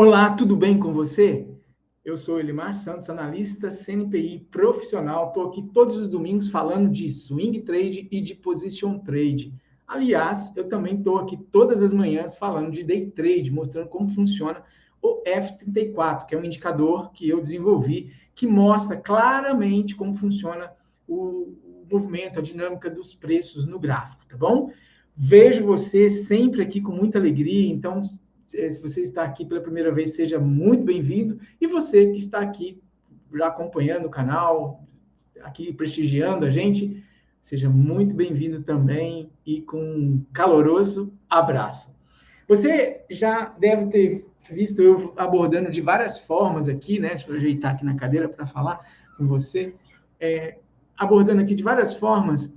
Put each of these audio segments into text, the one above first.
Olá, tudo bem com você? Eu sou Elimar Santos, analista CNPI profissional. Estou aqui todos os domingos falando de swing trade e de position trade. Aliás, eu também estou aqui todas as manhãs falando de day trade, mostrando como funciona o F34, que é um indicador que eu desenvolvi, que mostra claramente como funciona o movimento, a dinâmica dos preços no gráfico, tá bom? Vejo você sempre aqui com muita alegria, então se você está aqui pela primeira vez, seja muito bem-vindo. E você que está aqui já acompanhando o canal, aqui prestigiando a gente, seja muito bem-vindo também e com um caloroso abraço. Você já deve ter visto eu abordando de várias formas aqui, né? Deixa eu ajeitar aqui na cadeira para falar com você. Abordando aqui de várias formas,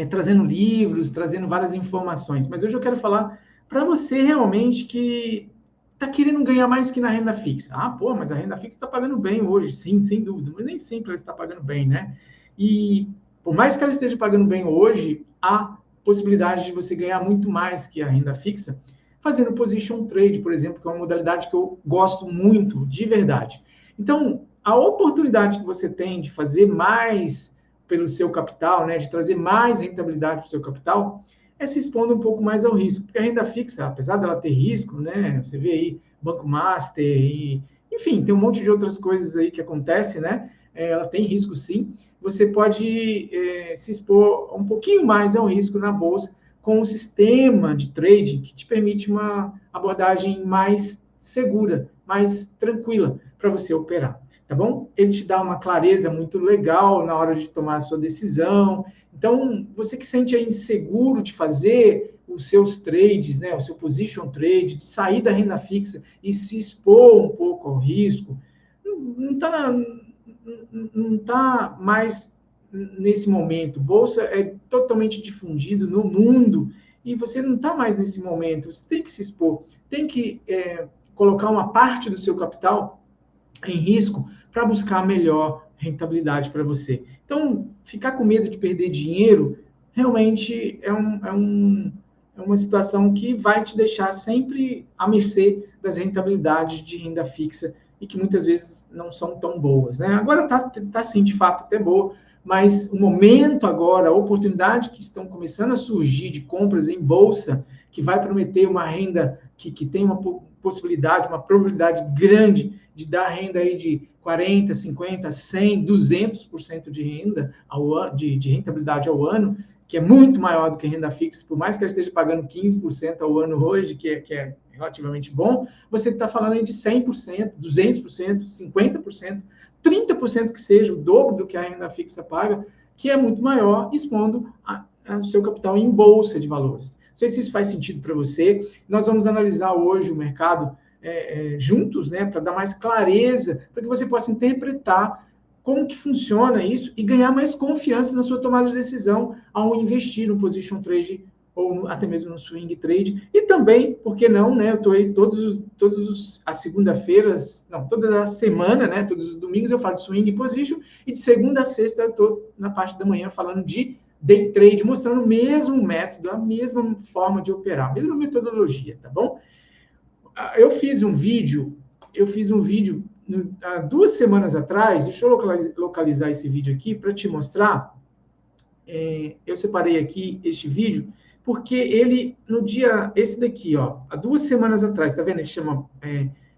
trazendo livros, trazendo várias informações. Mas hoje eu quero falar para você realmente que está querendo ganhar mais que na renda fixa. Ah, pô, mas a renda fixa está pagando bem hoje, sim, sem dúvida, mas nem sempre ela está pagando bem, né? E por mais que ela esteja pagando bem hoje, há possibilidade de você ganhar muito mais que a renda fixa fazendo position trade, por exemplo, que é uma modalidade que eu gosto muito, de verdade. Então, a oportunidade que você tem de fazer mais pelo seu capital, né, de trazer mais rentabilidade para o seu capital, é se expondo um pouco mais ao risco, porque a renda fixa, apesar dela ter risco, né, você vê aí Banco Master e, enfim, tem um monte de outras coisas aí que acontecem, né, ela tem risco sim, você pode se expor um pouquinho mais ao risco na bolsa com um sistema de trading que te permite uma abordagem mais segura, mais tranquila para você operar. Tá bom? Ele te dá uma clareza muito legal na hora de tomar a sua decisão. Então, você que sente aí inseguro de fazer os seus trades, né, o seu position trade, de sair da renda fixa e se expor um pouco ao risco, não tá mais nesse momento. Bolsa é totalmente difundido no mundo e você não está mais nesse momento. Você tem que se expor, tem que colocar uma parte do seu capital em risco para buscar a melhor rentabilidade para você. Então, ficar com medo de perder dinheiro realmente é uma situação que vai te deixar sempre à mercê das rentabilidades de renda fixa e que muitas vezes não são tão boas. Né? Agora tá sim, de fato, até boa, mas o momento agora, a oportunidade que estão começando a surgir de compras em bolsa, que vai prometer uma renda que tem uma possibilidade, uma probabilidade grande de dar renda aí de 40, 50, 100, 200% de renda de rentabilidade ao ano, que é muito maior do que a renda fixa, por mais que ela esteja pagando 15% ao ano hoje, que é relativamente bom, você está falando aí de 100%, 200%, 50%, 30% que seja, o dobro do que a renda fixa paga, que é muito maior, expondo o seu capital em bolsa de valores. Não sei se isso faz sentido para você. Nós vamos analisar hoje o mercado juntos, né, para dar mais clareza, para que você possa interpretar como que funciona isso e ganhar mais confiança na sua tomada de decisão ao investir no position trade ou até mesmo no swing trade. E também, por que não, né? Eu estou aí todos as segunda-feiras, não, toda a semana, né? Todos os domingos eu falo de swing position e de segunda a sexta eu estou na parte da manhã falando de day trade, mostrando o mesmo método, a mesma forma de operar, a mesma metodologia, tá bom? Eu fiz um vídeo há 2 semanas atrás, deixa eu localizar esse vídeo aqui para te mostrar. Eu separei aqui este vídeo, porque ele, no dia, esse daqui, ó, há 2 semanas atrás, tá vendo? Ele chama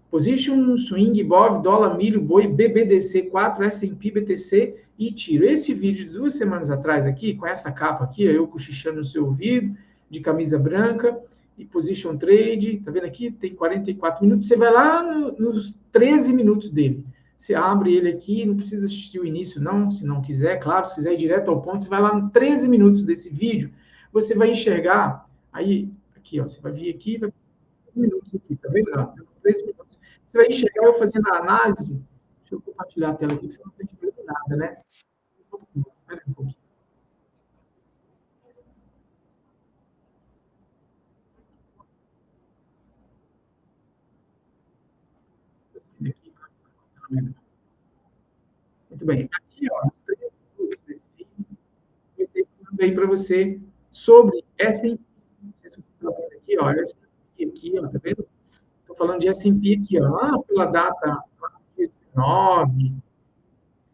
Position, Swing, BOV, Dólar, Milho, Boi, BBDC 4, S&P, BTC e Tiro. Esse vídeo de 2 semanas atrás aqui, com essa capa aqui, eu cochichando no seu ouvido, de camisa branca, e Position Trade, tá vendo aqui? Tem 44 minutos. Você vai lá nos 13 minutos dele. Você abre ele aqui, não precisa assistir o início, não, se não quiser, claro, se quiser ir direto ao ponto, você vai lá nos 13 minutos desse vídeo, você vai enxergar, aí, aqui, ó, você vai vir aqui, vai 13 minutos aqui, tá vendo? 13 minutos. Você vai enxergar eu fazendo a análise, deixa eu compartilhar a tela aqui, que você não está entendendo nada, né? Espera um pouquinho. Muito bem. Aqui, ó, 13 minutos desse vídeo, eu sei bem para você sobre essa. Não sei se você está vendo aqui, ó, essa aqui, ó, tá vendo? Estou falando de S&P aqui, ó, lá pela data dia 19,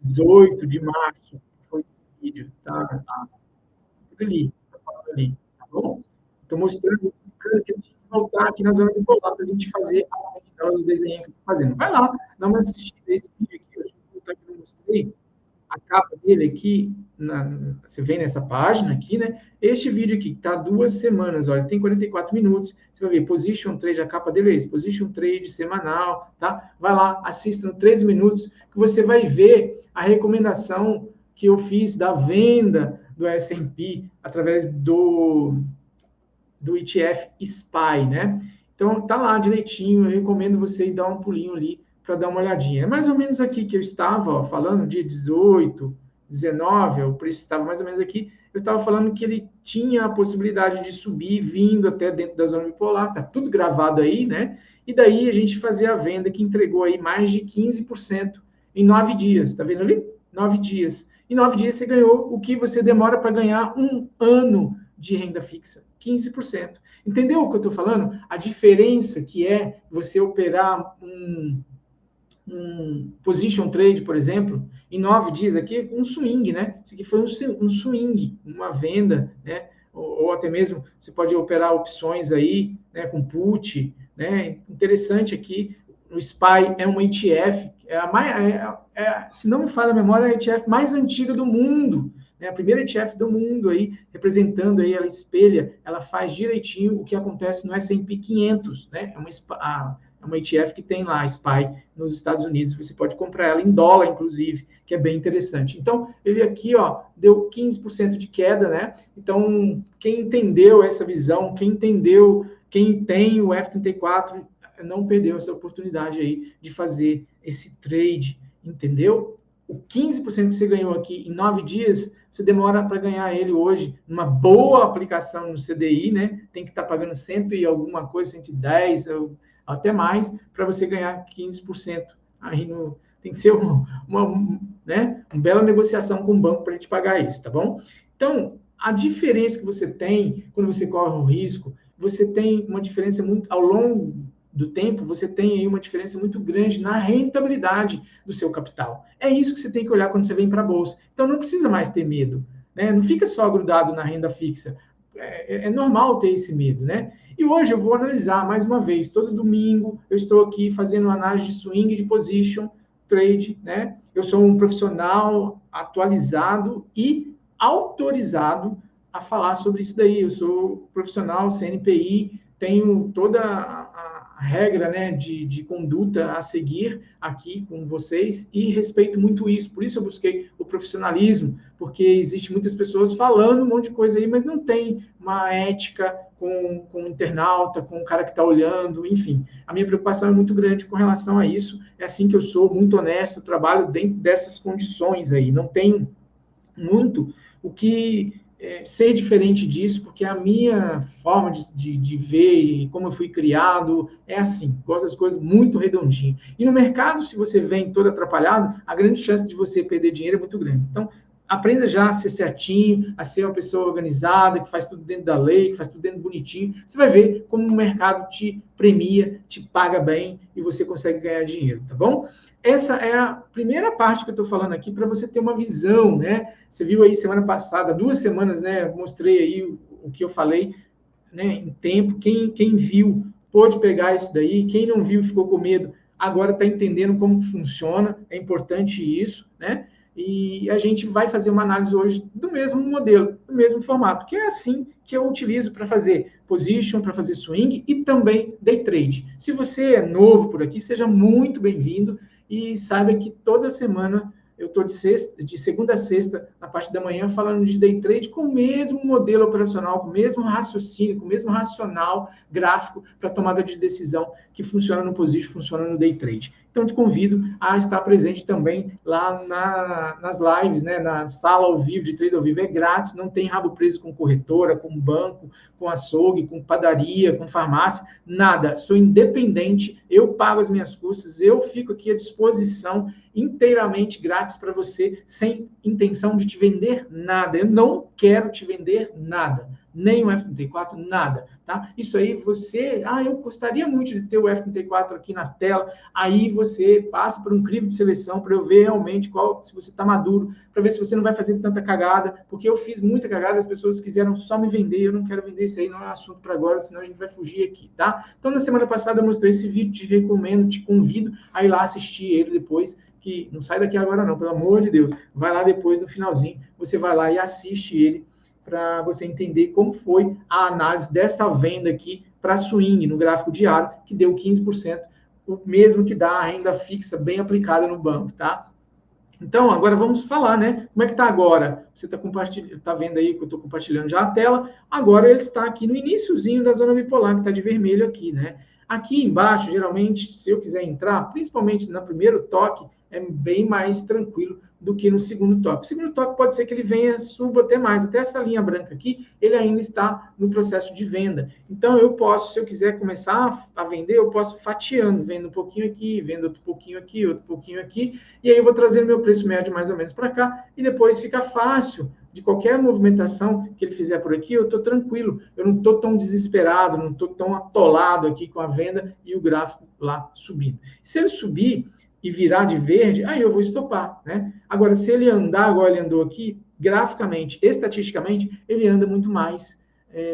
18 de março, foi esse vídeo, tá? Por ali, tá falando ali, tá bom? Estou mostrando, explicando que eu tinha que voltar aqui na zona de colar para a gente fazer os desenhos que eu estou fazendo. Vai lá, dá uma assistida a esse vídeo aqui, eu já mostrei a capa dele aqui, você vem nessa página aqui, né? Este vídeo aqui, que está 2 semanas, olha, tem 44 minutos. Você vai ver Position Trade, a capa dele é esse, Position Trade semanal, tá? Vai lá, assista no 13 minutos, que você vai ver a recomendação que eu fiz da venda do S&P através do ETF SPY, né? Então, tá lá direitinho, eu recomendo você ir dar um pulinho ali para dar uma olhadinha. É mais ou menos aqui que eu estava, ó, falando de 18, 19, o preço estava mais ou menos aqui, eu estava falando que ele tinha a possibilidade de subir, vindo até dentro da zona bipolar, tá tudo gravado aí, né? E daí a gente fazia a venda que entregou aí mais de 15% em 9 dias, tá vendo ali? 9 dias. Em 9 dias você ganhou o que você demora para ganhar um ano de renda fixa, 15%. Entendeu o que eu estou falando? A diferença que é você operar um position trade, por exemplo, em 9 dias aqui, um swing, né? Isso aqui foi um swing, uma venda, né? Ou até mesmo você pode operar opções aí, né? Com put, né? Interessante aqui, o SPY é um ETF, se não me falha a memória, é a ETF mais antiga do mundo, né? A primeira ETF do mundo aí, representando aí, ela espelha, ela faz direitinho o que acontece no S&P 500, né? É uma ETF que tem lá, a SPY, nos Estados Unidos. Você pode comprar ela em dólar, inclusive, que é bem interessante. Então, ele aqui, ó, deu 15% de queda, né? Então, quem entendeu essa visão, quem entendeu, quem tem o F34, não perdeu essa oportunidade aí de fazer esse trade, entendeu? O 15% que você ganhou aqui em 9 dias, você demora para ganhar ele hoje, numa boa aplicação no CDI, né? Tem que estar pagando 100 e alguma coisa, 110, até mais, para você ganhar 15%. Aí tem que ser né, uma bela negociação com o banco para a gente pagar isso, tá bom? Então, a diferença que você tem quando você corre o risco, você tem uma diferença muito, ao longo do tempo, você tem aí uma diferença muito grande na rentabilidade do seu capital. É isso que você tem que olhar quando você vem para a bolsa. Então, não precisa mais ter medo, né? Não fica só grudado na renda fixa. É normal ter esse medo, né? E hoje eu vou analisar mais uma vez. Todo domingo eu estou aqui fazendo análise de swing, de position, trade, né? Eu sou um profissional atualizado e autorizado a falar sobre isso daí. Eu sou profissional CNPI, tenho toda a regra, né, de conduta a seguir aqui com vocês e respeito muito isso. Por isso eu busquei o profissionalismo, porque existe muitas pessoas falando um monte de coisa aí, mas não tem uma ética com o internauta, com o cara que está olhando, enfim. A minha preocupação é muito grande com relação a isso. É assim que eu sou, muito honesto, trabalho dentro dessas condições aí. Não tenho muito o que ser diferente disso, porque a minha forma de ver e como eu fui criado é assim, gosto das coisas muito redondinho. E no mercado, se você vem todo atrapalhado, a grande chance de você perder dinheiro é muito grande. Então, aprenda já a ser certinho, a ser uma pessoa organizada, que faz tudo dentro da lei, que faz tudo dentro bonitinho. Você vai ver como o mercado te premia, te paga bem e você consegue ganhar dinheiro, tá bom? Essa é a primeira parte que eu estou falando aqui para você ter uma visão, né? Você viu aí semana passada, 2 semanas, né? Eu mostrei aí o que eu falei, né? Em tempo. Quem viu pôde pegar isso daí. Quem não viu ficou com medo. Agora está entendendo como funciona. É importante isso, né? E a gente vai fazer uma análise hoje do mesmo modelo, do mesmo formato, que é assim que eu utilizo para fazer position, para fazer swing e também day trade. Se você é novo por aqui, seja muito bem-vindo e saiba que toda semana eu estou de segunda a sexta, na parte da manhã, falando de day trade com o mesmo modelo operacional, com o mesmo raciocínio, com o mesmo racional gráfico para tomada de decisão que funciona no position, funciona no day trade. Então, te convido a estar presente também lá nas lives, né, na sala ao vivo, de trade ao vivo. É grátis, não tem rabo preso com corretora, com banco, com açougue, com padaria, com farmácia, nada. Sou independente, eu pago as minhas custas, eu fico aqui à disposição inteiramente grátis para você, sem intenção de te vender nada. Eu não quero te vender nada, nem o F34, nada, tá? Isso aí você, eu gostaria muito de ter o F34 aqui na tela, aí você passa por um crivo de seleção para eu ver realmente se você está maduro, para ver se você não vai fazer tanta cagada, porque eu fiz muita cagada, as pessoas quiseram só me vender, eu não quero vender isso aí, não é assunto para agora, senão a gente vai fugir aqui, tá? Então, na semana passada eu mostrei esse vídeo, te recomendo, te convido a ir lá assistir ele depois, que não sai daqui agora não, pelo amor de Deus, vai lá depois, no finalzinho, você vai lá e assiste ele, para você entender como foi a análise desta venda aqui para swing no gráfico diário, que deu 15%, o mesmo que dá a renda fixa bem aplicada no banco, tá? Então, agora vamos falar, né? Como é que está agora? Você está vendo aí que eu estou compartilhando já a tela. Agora ele está aqui no iniciozinho da zona bipolar, que está de vermelho aqui, né? Aqui embaixo, geralmente, se eu quiser entrar, principalmente no primeiro toque, é bem mais tranquilo do que no segundo toque. O segundo toque pode ser que ele venha, suba até mais. Até essa linha branca aqui, ele ainda está no processo de venda. Então, eu posso, se eu quiser começar a vender, eu posso fatiando, vendo um pouquinho aqui, vendo outro pouquinho aqui, e aí eu vou trazer o meu preço médio mais ou menos para cá, e depois fica fácil. De qualquer movimentação que ele fizer por aqui, eu estou tranquilo, eu não estou tão desesperado, não estou tão atolado aqui com a venda e o gráfico lá subindo. Se ele subir e virar de verde, aí eu vou estopar, né? Agora, se ele andar igual ele andou aqui, graficamente, estatisticamente, ele anda muito mais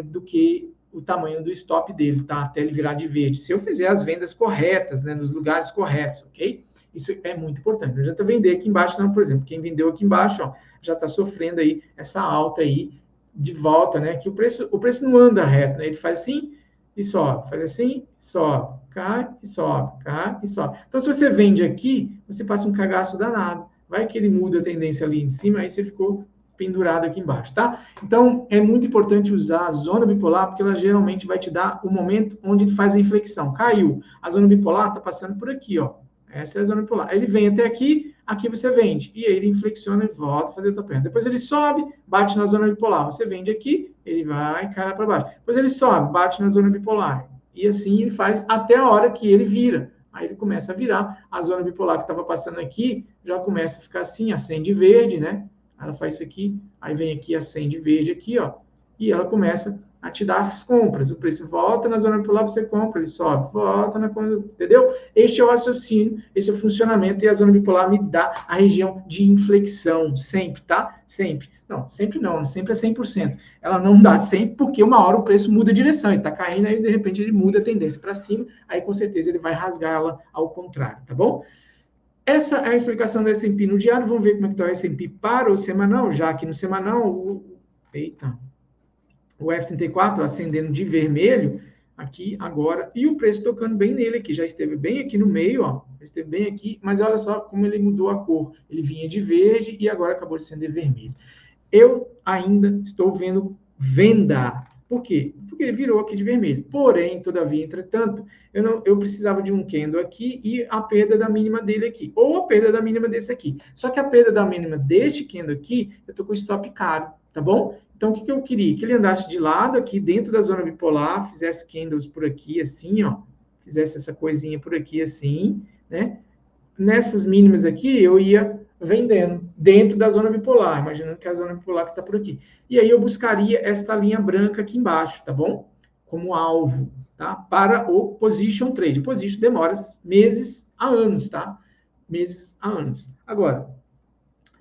do que o tamanho do stop dele, tá? Até ele virar de verde. Se eu fizer as vendas corretas, né, nos lugares corretos, ok? Isso é muito importante. Não adianta vender aqui embaixo, não, por exemplo. Quem vendeu aqui embaixo, ó, já está sofrendo aí essa alta aí de volta, né? Que o preço não anda reto, né? Ele faz assim e sobe, faz assim, sobe, cai e sobe, cai e sobe. Então, se você vende aqui, você passa um cagaço danado. Vai que ele muda a tendência ali em cima, aí você ficou pendurado aqui embaixo, tá? Então, é muito importante usar a zona bipolar, porque ela geralmente vai te dar o momento onde ele faz a inflexão. Caiu. A zona bipolar está passando por aqui, ó. Essa é a zona bipolar. Ele vem até aqui, aqui você vende. E aí ele inflexiona e volta a fazer outra perna. Depois ele sobe, bate na zona bipolar. Você vende aqui, ele vai cair para baixo. Depois ele sobe, bate na zona bipolar. E assim ele faz até a hora que ele vira. Aí ele começa a virar. A zona bipolar que estava passando aqui já começa a ficar assim, acende verde, né? Ela faz isso aqui, aí vem aqui, acende verde aqui, ó. E ela começa a te dar as compras. O preço volta na zona bipolar, você compra, ele sobe, volta na coisa, entendeu? Este é o raciocínio, esse é o funcionamento, e a zona bipolar me dá a região de inflexão, sempre, tá? Sempre. Não, sempre não, sempre é 100%. Ela não dá sempre, porque uma hora o preço muda a direção, ele tá caindo, aí de repente ele muda a tendência para cima, aí com certeza ele vai rasgar ela ao contrário, tá bom? Essa é a explicação da S&P no diário. Vamos ver como é que está o S&P para o semanal, já que no semanal, o F34 acendendo de vermelho aqui agora, e o preço tocando bem nele aqui, já esteve bem aqui no meio, ó, esteve bem aqui, mas olha só como ele mudou a cor. Ele vinha de verde e agora acabou de acender vermelho. Eu ainda estou vendo venda. Por quê? Porque ele virou aqui de vermelho. Porém, todavia, entretanto, eu precisava de um candle aqui e a perda da mínima dele aqui. Ou a perda da mínima desse aqui. Só que a perda da mínima deste candle aqui, eu estou com stop caro, tá bom? Então, o que eu queria? Que ele andasse de lado aqui, dentro da zona bipolar, fizesse candles por aqui, assim, ó. Fizesse essa coisinha por aqui, assim, né? Nessas mínimas aqui, eu ia vendendo dentro da zona bipolar, imaginando que é a zona bipolar que está por aqui. E aí eu buscaria esta linha branca aqui embaixo, tá bom? Como alvo, tá? Para o position trade. O position demora meses a anos, tá? Meses a anos. Agora,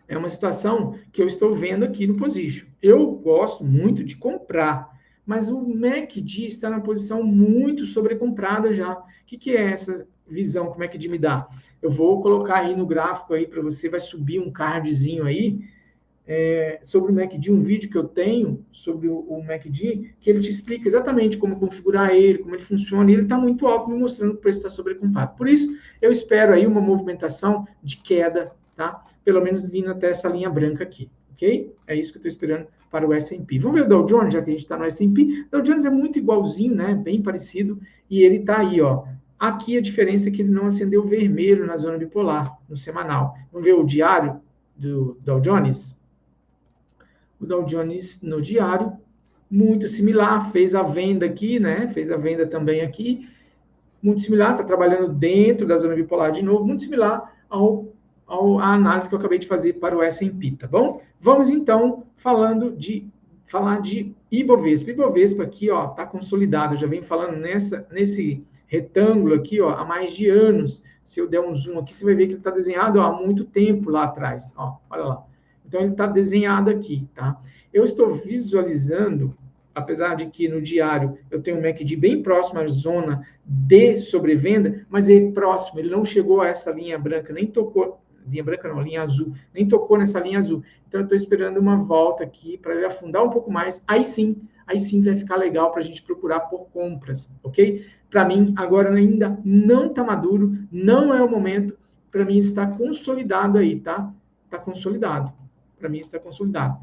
é uma situação que eu estou vendo aqui no position. Eu gosto muito de comprar, mas o MACD está na posição muito sobrecomprada já. O que é essa visão que o MACD me dá? Eu vou colocar aí no gráfico aí para você, vai subir um cardzinho aí sobre o MACD, um vídeo que eu tenho sobre o MACD, que ele te explica exatamente como configurar ele, como ele funciona, e ele está muito alto, me mostrando que o preço está sobrecomprado. Por isso, eu espero aí uma movimentação de queda, tá? Pelo menos vindo até essa linha branca aqui, ok? É isso que eu estou esperando para o S&P. Vamos ver o Dow Jones, já que a gente está no S&P. O Dow Jones é muito igualzinho, né? Bem parecido, e ele está aí, ó. Aqui a diferença é que ele não acendeu vermelho na zona bipolar, no semanal. Vamos ver o diário do Dow Jones? O Dow Jones no diário, muito similar, fez a venda aqui, né? Fez a venda também aqui, muito similar, está trabalhando dentro da zona bipolar de novo, muito similar à análise que eu acabei de fazer para o S&P, tá bom? Vamos então falar de Ibovespa. Ibovespa aqui, ó, tá consolidado. Eu já venho falando nesse retângulo aqui, ó, há mais de anos. Se eu der um zoom aqui, você vai ver que ele está desenhado, ó, há muito tempo lá atrás. Ó, olha lá. Então, ele está desenhado aqui, tá? Eu estou visualizando, apesar de que no diário eu tenho um MACD bem próximo à zona de sobrevenda, mas ele é próximo, ele não chegou a essa linha branca, nem tocou, linha branca não, linha azul, nem tocou nessa linha azul. Então, eu estou esperando uma volta aqui para ele afundar um pouco mais. Aí sim vai ficar legal para a gente procurar por compras, ok? Para mim, agora ainda não está maduro, não é o momento. Para mim, está consolidado aí, tá? Está consolidado. Para mim, está consolidado.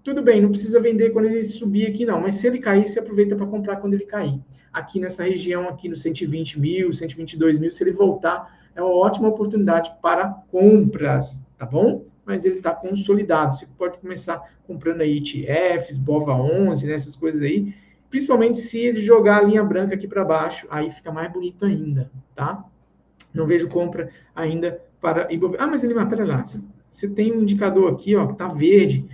Tudo bem, não precisa vender quando ele subir aqui, não. Mas se ele cair, você aproveita para comprar quando ele cair. Aqui nessa região, aqui no 120 mil, 122 mil, se ele voltar, é uma ótima oportunidade para compras, tá bom? Mas ele está consolidado. Você pode começar comprando aí ETFs, BOVA11, né, essas coisas aí. Principalmente se ele jogar a linha branca aqui para baixo, aí fica mais bonito ainda, tá? Não vejo compra ainda para Ibovespa. Ah, mas ele mata lá. Você tem um indicador aqui, ó, que está verde.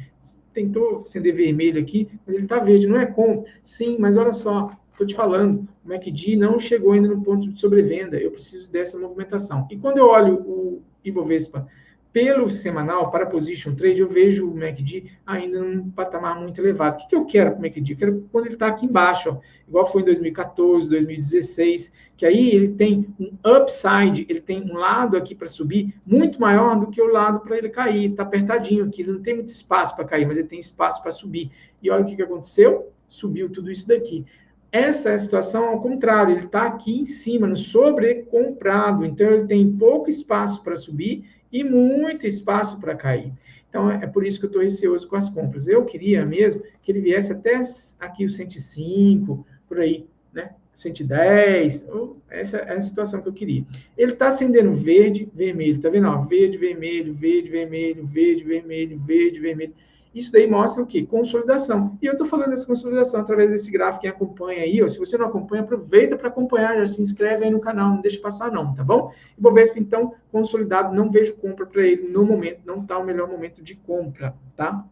Tentou acender vermelho aqui, mas ele está verde, não é compra. Sim, mas olha só, estou te falando, o MACD não chegou ainda no ponto de sobrevenda. Eu preciso dessa movimentação. E quando eu olho o Ibovespa pelo semanal, para position trade, eu vejo o MACD ainda num patamar muito elevado. O que eu quero com o MACD? Eu quero quando ele está aqui embaixo, ó, igual foi em 2014, 2016, que aí ele tem um upside, ele tem um lado aqui para subir muito maior do que o lado para ele cair. Está apertadinho aqui, ele não tem muito espaço para cair, mas ele tem espaço para subir. E olha o que aconteceu, subiu tudo isso daqui. Essa é a situação ao contrário, ele está aqui em cima, no sobrecomprado, então ele tem pouco espaço para subir e muito espaço para cair. Então, é por isso que eu estou receoso com as compras. Eu queria mesmo que ele viesse até aqui o 105, por aí, né? 110, essa é a situação que eu queria. Ele está acendendo verde, vermelho, tá vendo? Ó, verde, vermelho, verde, vermelho, verde, vermelho, verde, vermelho. Isso daí mostra o quê? Consolidação. E eu estou falando dessa consolidação através desse gráfico. Quem acompanha aí, ó, se você não acompanha, aproveita para acompanhar, já se inscreve aí no canal, não deixa passar não, tá bom? Ibovespa, então, consolidado, não vejo compra para ele no momento, não está o melhor momento de compra, tá?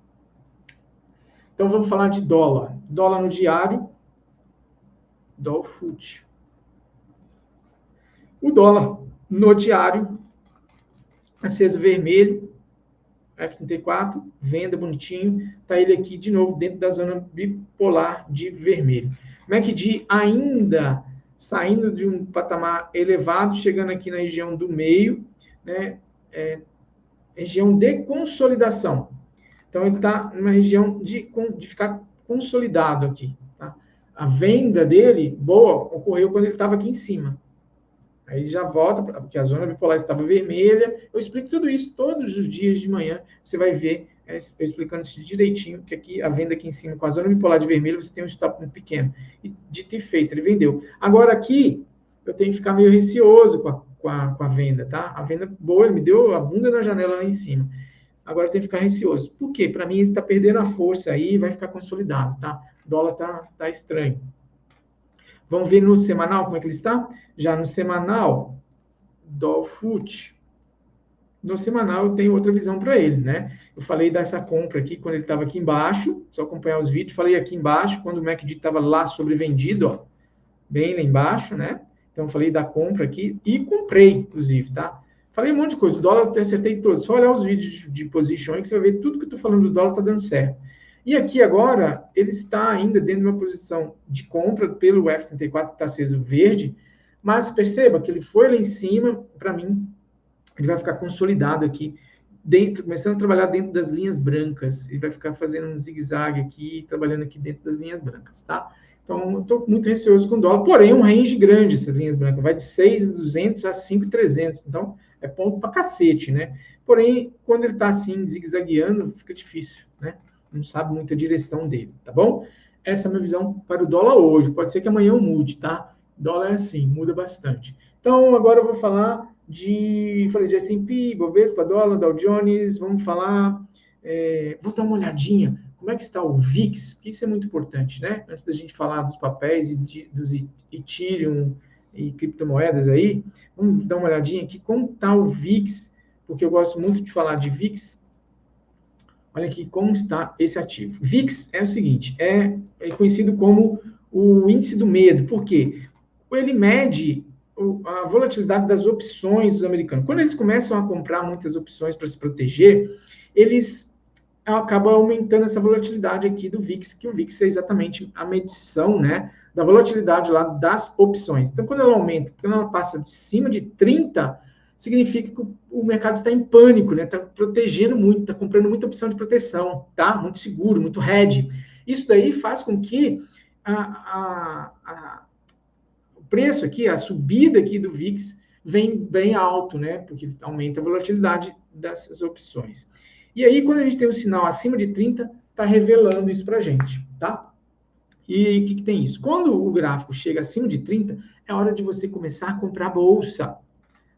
Então, vamos falar de dólar. Dólar no diário, dólar FUT. O dólar no diário, aceso vermelho, F34, venda bonitinho, tá ele aqui de novo dentro da zona bipolar de vermelho. MACD ainda saindo de um patamar elevado, chegando aqui na região do meio, né? Região de consolidação. Então, ele está numa região de ficar consolidado aqui. Tá? A venda dele, boa, ocorreu quando ele estava aqui em cima. Aí ele já volta, porque a zona bipolar estava vermelha. Eu explico tudo isso todos os dias de manhã. Você vai ver, eu explicando isso direitinho, que aqui a venda aqui em cima, com a zona bipolar de vermelho, você tem um stop muito pequeno. E dito e feito, ele vendeu. Agora aqui, eu tenho que ficar meio receoso com a venda, tá? A venda boa, ele me deu a bunda na janela lá em cima. Agora eu tenho que ficar receoso. Por quê? Para mim, ele está perdendo a força aí e vai ficar consolidado, tá? O dólar tá estranho. Vamos ver no semanal como é que ele está? Já no semanal, dólar FUT. No semanal eu tenho outra visão para ele, né? Eu falei dessa compra aqui quando ele estava aqui embaixo, só acompanhar os vídeos. Falei aqui embaixo, quando o MACD estava lá sobrevendido, ó, bem lá embaixo, né? Então, falei da compra aqui e comprei, inclusive, tá? Falei um monte de coisa. O dólar eu acertei todos. Só olhar os vídeos de position aí que você vai ver tudo que eu estou falando do dólar está dando certo. E aqui agora, ele está ainda dentro de uma posição de compra pelo F34, que está aceso verde, mas perceba que ele foi lá em cima, para mim, ele vai ficar consolidado aqui, dentro, começando a trabalhar dentro das linhas brancas. Ele vai ficar fazendo um zigue-zague aqui, trabalhando aqui dentro das linhas brancas, tá? Então, eu estou muito receoso com o dólar, porém, um range grande essas linhas brancas, vai de 6.200 a 5.300, então, é ponto para cacete, né? Porém, quando ele está assim, zigue-zagueando, fica difícil, né? Não sabe muito a direção dele, tá bom? Essa é a minha visão para o dólar hoje, pode ser que amanhã eu mude, tá? O dólar é assim, muda bastante. Então, agora eu vou falar falei de S&P, Bovespa, dólar, Dow Jones, vamos falar, vou dar uma olhadinha, como é que está o VIX, porque isso é muito importante, né? Antes da gente falar dos papéis e dos Ethereum e criptomoedas aí, vamos dar uma olhadinha aqui, como está o VIX, porque eu gosto muito de falar de VIX. Olha aqui como está esse ativo. VIX é o seguinte, é conhecido como o índice do medo. Por quê? Ele mede a volatilidade das opções dos americanos. Quando eles começam a comprar muitas opções para se proteger, eles acabam aumentando essa volatilidade aqui do VIX, que o VIX é exatamente a medição, né, da volatilidade lá das opções. Então, quando ela aumenta, quando ela passa de cima de 30, significa que o mercado está em pânico, né? Está protegendo muito, está comprando muita opção de proteção, tá? Muito seguro, muito hedge. Isso daí faz com que o preço aqui, a subida aqui do VIX, vem bem alto, né? Porque aumenta a volatilidade dessas opções. E aí, quando a gente tem um sinal acima de 30, está revelando isso para a gente, tá? E o que tem isso? Quando o gráfico chega acima de 30, é hora de você começar a comprar bolsa.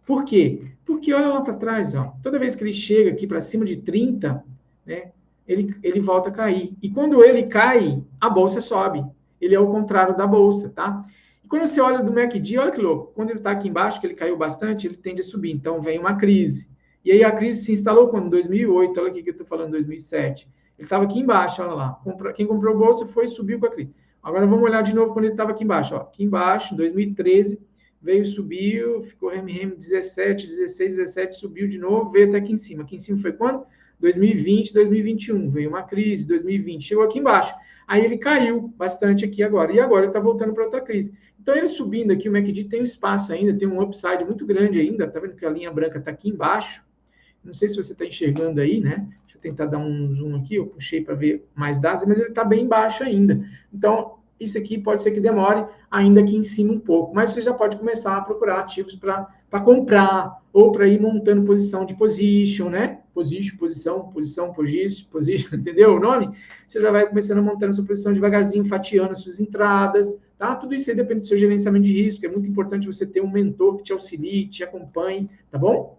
Por quê? Porque olha lá para trás, ó, toda vez que ele chega aqui para cima de 30, né, ele volta a cair. E quando ele cai, a bolsa sobe. Ele é o contrário da bolsa, tá? E quando você olha do MACD, olha que louco. Quando ele está aqui embaixo, que ele caiu bastante, ele tende a subir. Então vem uma crise. E aí a crise se instalou quando? Em 2008. Olha aqui que eu estou falando, 2007. Ele estava aqui embaixo, olha lá. Quem comprou bolsa foi e subiu com a crise. Agora vamos olhar de novo quando ele estava aqui embaixo. Ó. Aqui embaixo, em 2013, veio, subiu, ficou rem 17, 16, 17, subiu de novo, veio até aqui em cima. Aqui em cima foi quando? 2020, 2021. Veio uma crise, 2020. Chegou aqui embaixo. Aí ele caiu bastante aqui agora. E agora ele está voltando para outra crise. Então, ele subindo aqui, o MACD tem um espaço ainda, tem um upside muito grande ainda. Tá vendo que a linha branca está aqui embaixo? Não sei se você está enxergando aí, né? Deixa eu tentar dar um zoom aqui. Eu puxei para ver mais dados, mas ele está bem baixo ainda. Então, isso aqui pode ser que demore ainda aqui em cima um pouco. Mas você já pode começar a procurar ativos para comprar ou para ir montando posição de position, né? Posição, entendeu o nome? Você já vai começando a montar sua posição devagarzinho, fatiando as suas entradas, tá? Tudo isso aí depende do seu gerenciamento de risco. É muito importante você ter um mentor que te auxilie, te acompanhe, tá bom?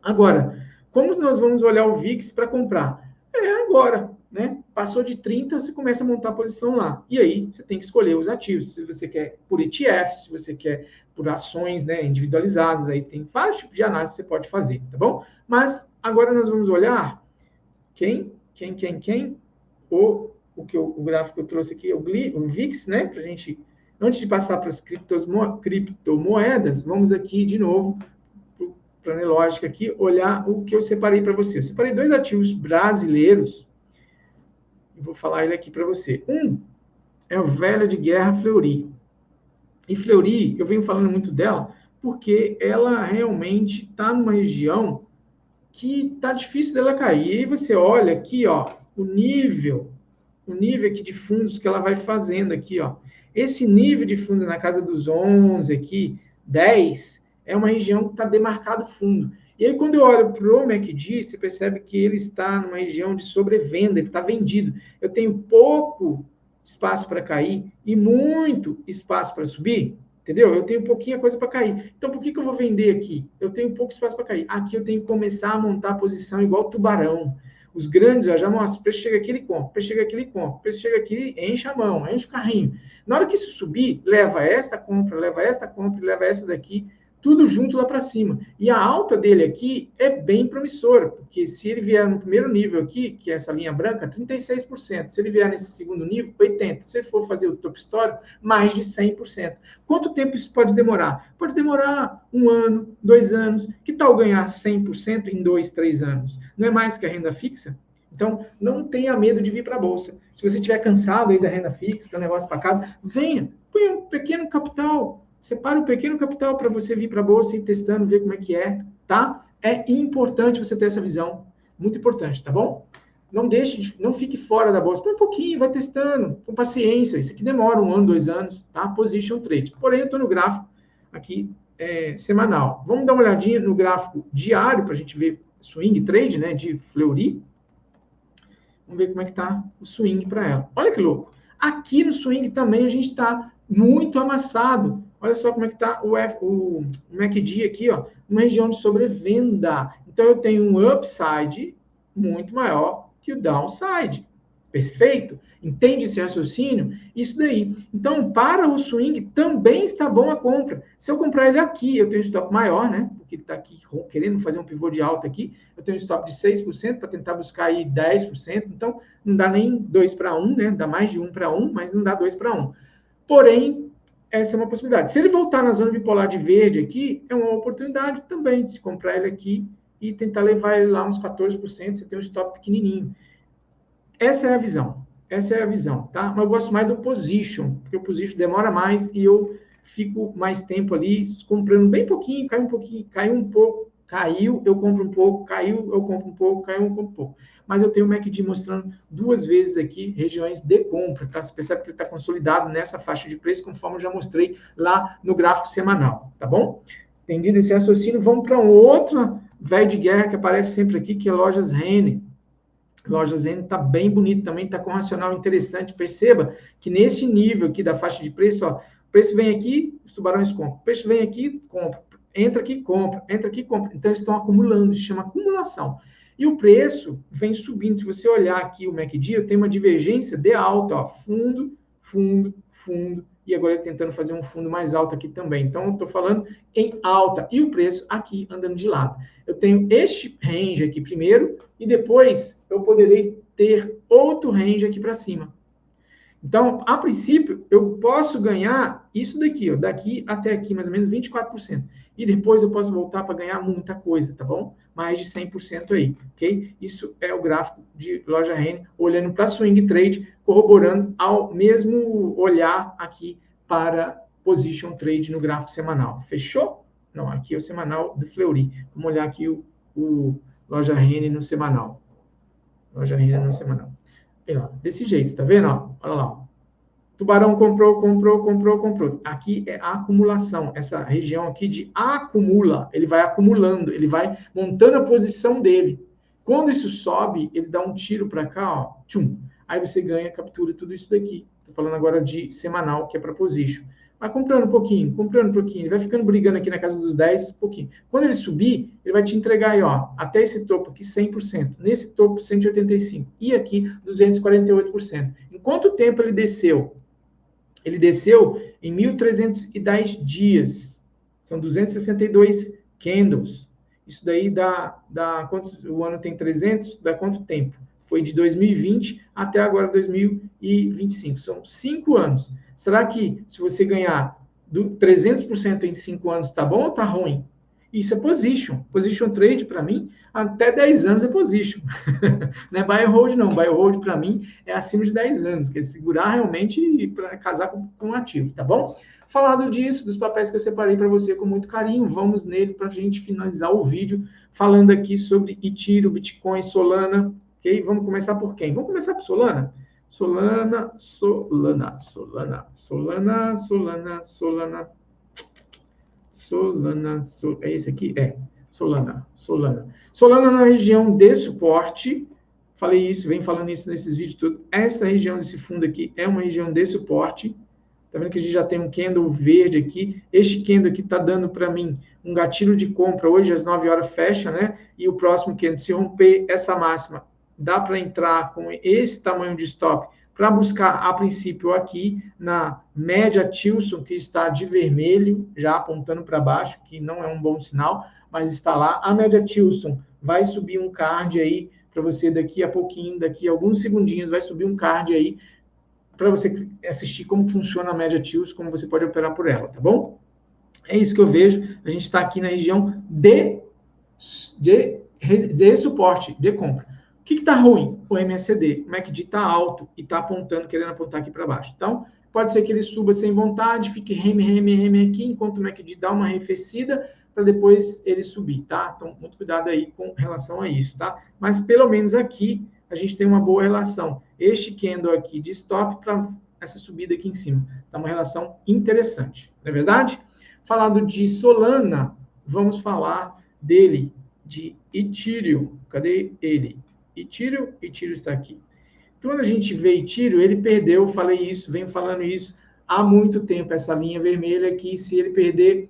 Agora, como nós vamos olhar o VIX para comprar? É agora, né? Passou de 30, você começa a montar a posição lá. E aí, você tem que escolher os ativos. Se você quer por ETF, se você quer por ações, né, individualizadas, aí tem vários tipos de análise que você pode fazer, tá bom? Mas agora nós vamos olhar quem? O gráfico que eu trouxe aqui, o VIX, né? Para a gente, antes de passar para as criptomoedas, vamos aqui de novo Planilógica aqui, olhar o que eu separei para você. Eu separei dois ativos brasileiros, e vou falar ele aqui para você. Um é o Velha de Guerra Fleury. E Fleury, eu venho falando muito dela, porque ela realmente está numa região que está difícil dela cair. E aí você olha aqui, ó, o nível aqui de fundos que ela vai fazendo aqui, ó. Esse nível de fundo na casa dos 11 aqui, 10, é uma região que está demarcado fundo. E aí, quando eu olho para o MACD, você percebe que ele está numa região de sobrevenda, ele está vendido. Eu tenho pouco espaço para cair e muito espaço para subir, entendeu? Eu tenho pouquinha coisa para cair. Então, por que eu vou vender aqui? Eu tenho pouco espaço para cair. Aqui eu tenho que começar a montar a posição igual tubarão. Os grandes, ó, já mostra, o preço chega aqui, ele compra, o preço chega aqui, ele compra, o preço chega aqui, enche a mão, enche o carrinho. Na hora que isso subir, leva esta compra, leva esta compra, leva essa daqui, tudo junto lá para cima. E a alta dele aqui é bem promissora, porque se ele vier no primeiro nível aqui, que é essa linha branca, 36%. Se ele vier nesse segundo nível, 80%. Se ele for fazer o topo histórico, mais de 100%. Quanto tempo isso pode demorar? Pode demorar 1 ano, 2 anos. Que tal ganhar 100% em 2, 3 anos? Não é mais que a renda fixa? Então, não tenha medo de vir para a Bolsa. Se você estiver cansado aí da renda fixa, do negócio para casa, venha, põe um pequeno capital. Separa um pequeno capital para você vir para a Bolsa e ir testando, ver como é que é, tá? É importante você ter essa visão. Muito importante, tá bom? Não fique fora da Bolsa. Põe um pouquinho, vai testando, com paciência. Isso aqui demora 1 ano, 2 anos, tá? Position trade. Porém, eu estou no gráfico aqui semanal. Vamos dar uma olhadinha no gráfico diário para a gente ver swing trade, né? De Fleury. Vamos ver como é que está o swing para ela. Olha que louco. Aqui no swing também a gente está muito amassado. Olha só como é que está o MACD aqui, ó, uma região de sobrevenda. Então, eu tenho um upside muito maior que o downside. Perfeito? Entende esse raciocínio? Isso daí. Então, para o swing, também está bom a compra. Se eu comprar ele aqui, eu tenho um stop maior, né? Porque ele está aqui querendo fazer um pivô de alta aqui. Eu tenho um stop de 6% para tentar buscar aí 10%. Então, não dá nem 2 para 1, né? Dá mais de 1 para 1, mas não dá 2 para 1. Porém, essa é uma possibilidade. Se ele voltar na zona bipolar de verde aqui, é uma oportunidade também de se comprar ele aqui e tentar levar ele lá uns 14%. Você tem um stop pequenininho. Essa é a visão. Essa é a visão, tá? Mas eu gosto mais do position, porque o position demora mais e eu fico mais tempo ali comprando bem pouquinho, cai um pouquinho, caiu um pouco, caiu, eu compro um pouco, caiu, eu compro um pouco, caiu, eu compro um pouco. Mas eu tenho o MACD mostrando 2 vezes aqui regiões de compra, tá? Você percebe que ele está consolidado nessa faixa de preço, conforme eu já mostrei lá no gráfico semanal, tá bom? Entendido esse raciocínio? Vamos para um outro velho de guerra que aparece sempre aqui, que é Lojas Renner. Lojas Renner está bem bonito também, está com um racional interessante. Perceba que nesse nível aqui da faixa de preço, ó, o preço vem aqui, os tubarões compram. O preço vem aqui, compra. Entra aqui, compra. Entra aqui, compra. Então, eles estão acumulando, isso chama acumulação. E o preço vem subindo. Se você olhar aqui o MACD, eu tenho uma divergência de alta, ó, fundo, fundo, fundo, e agora ele tentando fazer um fundo mais alto aqui também. Então, eu estou falando em alta. E o preço aqui andando de lado. Eu tenho este range aqui primeiro, e depois eu poderei ter outro range aqui para cima. Então, a princípio, eu posso ganhar isso daqui, ó, daqui até aqui, mais ou menos 24%. E depois eu posso voltar para ganhar muita coisa, tá bom? Mais de 100% aí, ok? Isso é o gráfico de Loja Renner, olhando para swing trade, corroborando ao mesmo olhar aqui para position trade no gráfico semanal. Fechou? Não, aqui é o semanal do Fleury. Vamos olhar aqui o Loja Renner no semanal. Loja Renner no semanal. Desse jeito, tá vendo? Ó, olha lá. Tubarão comprou. Aqui é a acumulação. Essa região aqui de acumula. Ele vai acumulando, ele vai montando a posição dele. Quando isso sobe, ele dá um tiro para cá, ó. Tchum. Aí você ganha, captura tudo isso daqui. Estou falando agora de semanal, que é para position. Vai comprando um pouquinho, ele vai ficando brigando aqui na casa dos 10, pouquinho. Quando ele subir, ele vai te entregar aí, ó, até esse topo aqui, 100%. Nesse topo, 185%. E aqui, 248%. Em quanto tempo ele desceu? Ele desceu em 1.310 dias. São 262 candles. Isso daí dá quanto, o ano tem 300, dá quanto tempo? Foi de 2020 até agora 2025. São 5 anos. Será que se você ganhar 300% em 5 anos, tá bom ou tá ruim? Isso é position. Position trade, para mim, até 10 anos é position. Não é buy and hold, não. Buy and hold, para mim, é acima de 10 anos, que é segurar realmente para casar com um ativo, tá bom? Falado disso, dos papéis que eu separei para você com muito carinho, vamos nele para a gente finalizar o vídeo, falando aqui sobre Ethereum, Bitcoin, Solana, ok? Vamos começar por quem? Vamos começar por Solana? Solana. É esse aqui? É. Solana. Solana na região de suporte. Falei isso, venho falando isso nesses vídeos todos. Essa região desse fundo aqui é uma região de suporte. Tá vendo que a gente já tem um candle verde aqui. Este candle aqui tá dando para mim um gatilho de compra. Hoje às 9 horas fecha, né? E o próximo candle, se romper essa máxima, dá para entrar com esse tamanho de stop para buscar, a princípio, aqui na média Tilson, que está de vermelho, já apontando para baixo, que não é um bom sinal, mas está lá. A média Tilson vai subir um card aí para você daqui a pouquinho, daqui a alguns segundinhos, vai subir um card aí para você assistir como funciona a média Tilson, como você pode operar por ela, tá bom? É isso que eu vejo. A gente está aqui na região de suporte, de compra. O que está ruim? O MACD. O MACD está alto e está apontando, querendo apontar aqui para baixo. Então, pode ser que ele suba sem vontade, fique reme aqui, enquanto o MACD dá uma arrefecida, para depois ele subir, tá? Então, muito cuidado aí com relação a isso, tá? Mas, pelo menos aqui, a gente tem uma boa relação. Este candle aqui de stop para essa subida aqui em cima. Tá uma relação interessante, não é verdade? Falando de Solana, vamos falar dele, de Ethereum. Cadê ele? Ethereum está aqui. Então, quando a gente vê Ethereum, ele perdeu, falei isso, venho falando isso há muito tempo, essa linha vermelha aqui, se ele perder,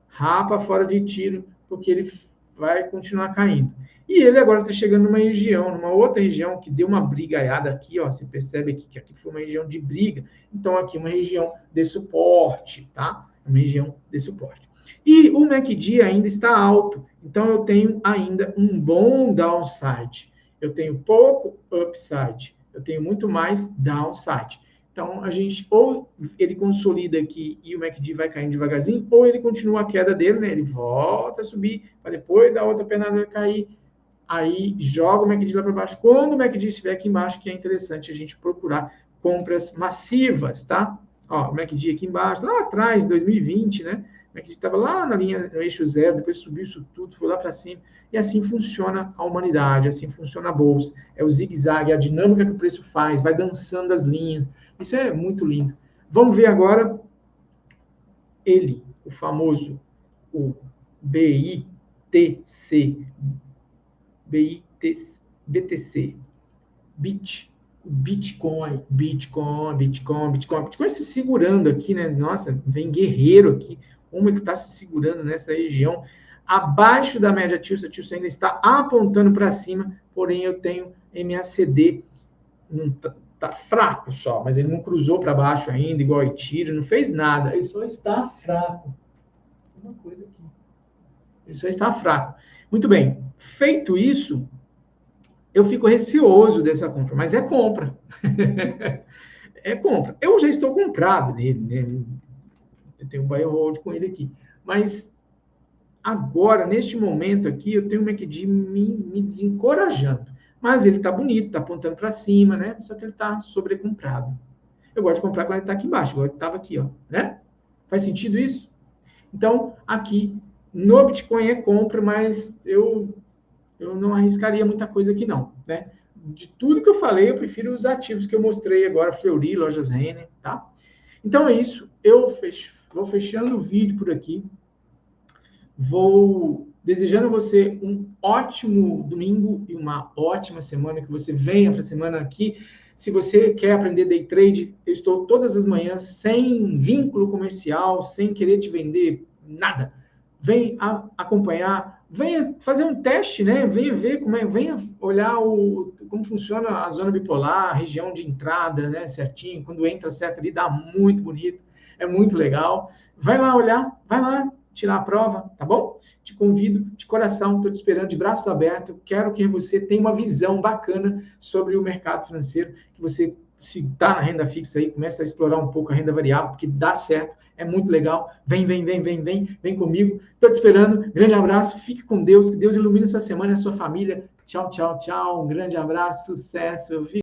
rapa fora de Ethereum, porque ele vai continuar caindo. E ele agora está chegando numa outra região que deu uma brigaiada aqui, ó. Você percebe aqui que aqui foi uma região de briga. Então, aqui uma região de suporte, tá? Uma região de suporte. E o MACD ainda está alto. Então, eu tenho ainda um bom downside. Eu tenho pouco upside. Eu tenho muito mais downside. Então, a gente, ou ele consolida aqui e o MACD vai caindo devagarzinho, ou ele continua a queda dele, né? Ele volta a subir, para depois da outra penada cair, aí joga o MACD lá para baixo. Quando o MACD estiver aqui embaixo, que é interessante a gente procurar compras massivas, tá? Ó, o MACD aqui embaixo, lá atrás, 2020, né? O MACD estava lá na linha, no eixo zero, depois subiu isso tudo, foi lá para cima. E assim funciona a humanidade, assim funciona a bolsa. É o zigue-zague, a dinâmica que o preço faz, vai dançando as linhas. Isso é muito lindo. Vamos ver agora ele, o famoso, o BTC, Bitcoin se segurando aqui, né? Nossa, vem guerreiro aqui. Como ele está se segurando nessa região abaixo da média Tilsa. A Tilsa ainda está apontando para cima, porém eu tenho MACD, não tá fraco só, mas ele não cruzou para baixo ainda, igual Itiro, não fez nada, ele só está fraco. Uma coisa aqui. Ele só está fraco. Muito bem, feito isso, eu fico receoso dessa compra, mas é compra. É compra. Eu já estou comprado nele, né? Eu tenho um buy and hold com ele aqui. Mas agora, neste momento aqui, eu tenho o MACD me desencorajando. Mas ele está bonito, está apontando para cima, né? Só que ele está sobrecomprado. Eu gosto de comprar quando ele está aqui embaixo, igual ele estava aqui, ó, né? Faz sentido isso? Então, aqui, no Bitcoin é compra, mas eu não arriscaria muita coisa aqui, não, né? De tudo que eu falei, eu prefiro os ativos que eu mostrei agora, Fleury, Lojas Renner, tá? Então é isso, vou fechando o vídeo por aqui. Vou desejando a você um ótimo domingo e uma ótima semana, que você venha para a semana aqui. Se você quer aprender day trade, eu estou todas as manhãs sem vínculo comercial, sem querer te vender nada. Vem acompanhar, venha fazer um teste, né? Venha ver venha olhar como funciona a zona bipolar, a região de entrada, né? Certinho, quando entra certo ali, dá muito bonito, é muito legal. Vai lá olhar, vai lá tirar a prova, tá bom? Te convido de coração, estou te esperando de braços abertos. Quero que você tenha uma visão bacana sobre o mercado financeiro, que você, se está na renda fixa aí, comece a explorar um pouco a renda variável, porque dá certo, é muito legal. Vem comigo. Estou te esperando. Grande abraço, fique com Deus, que Deus ilumine sua semana e a sua família. Tchau, tchau, tchau. Um grande abraço, sucesso.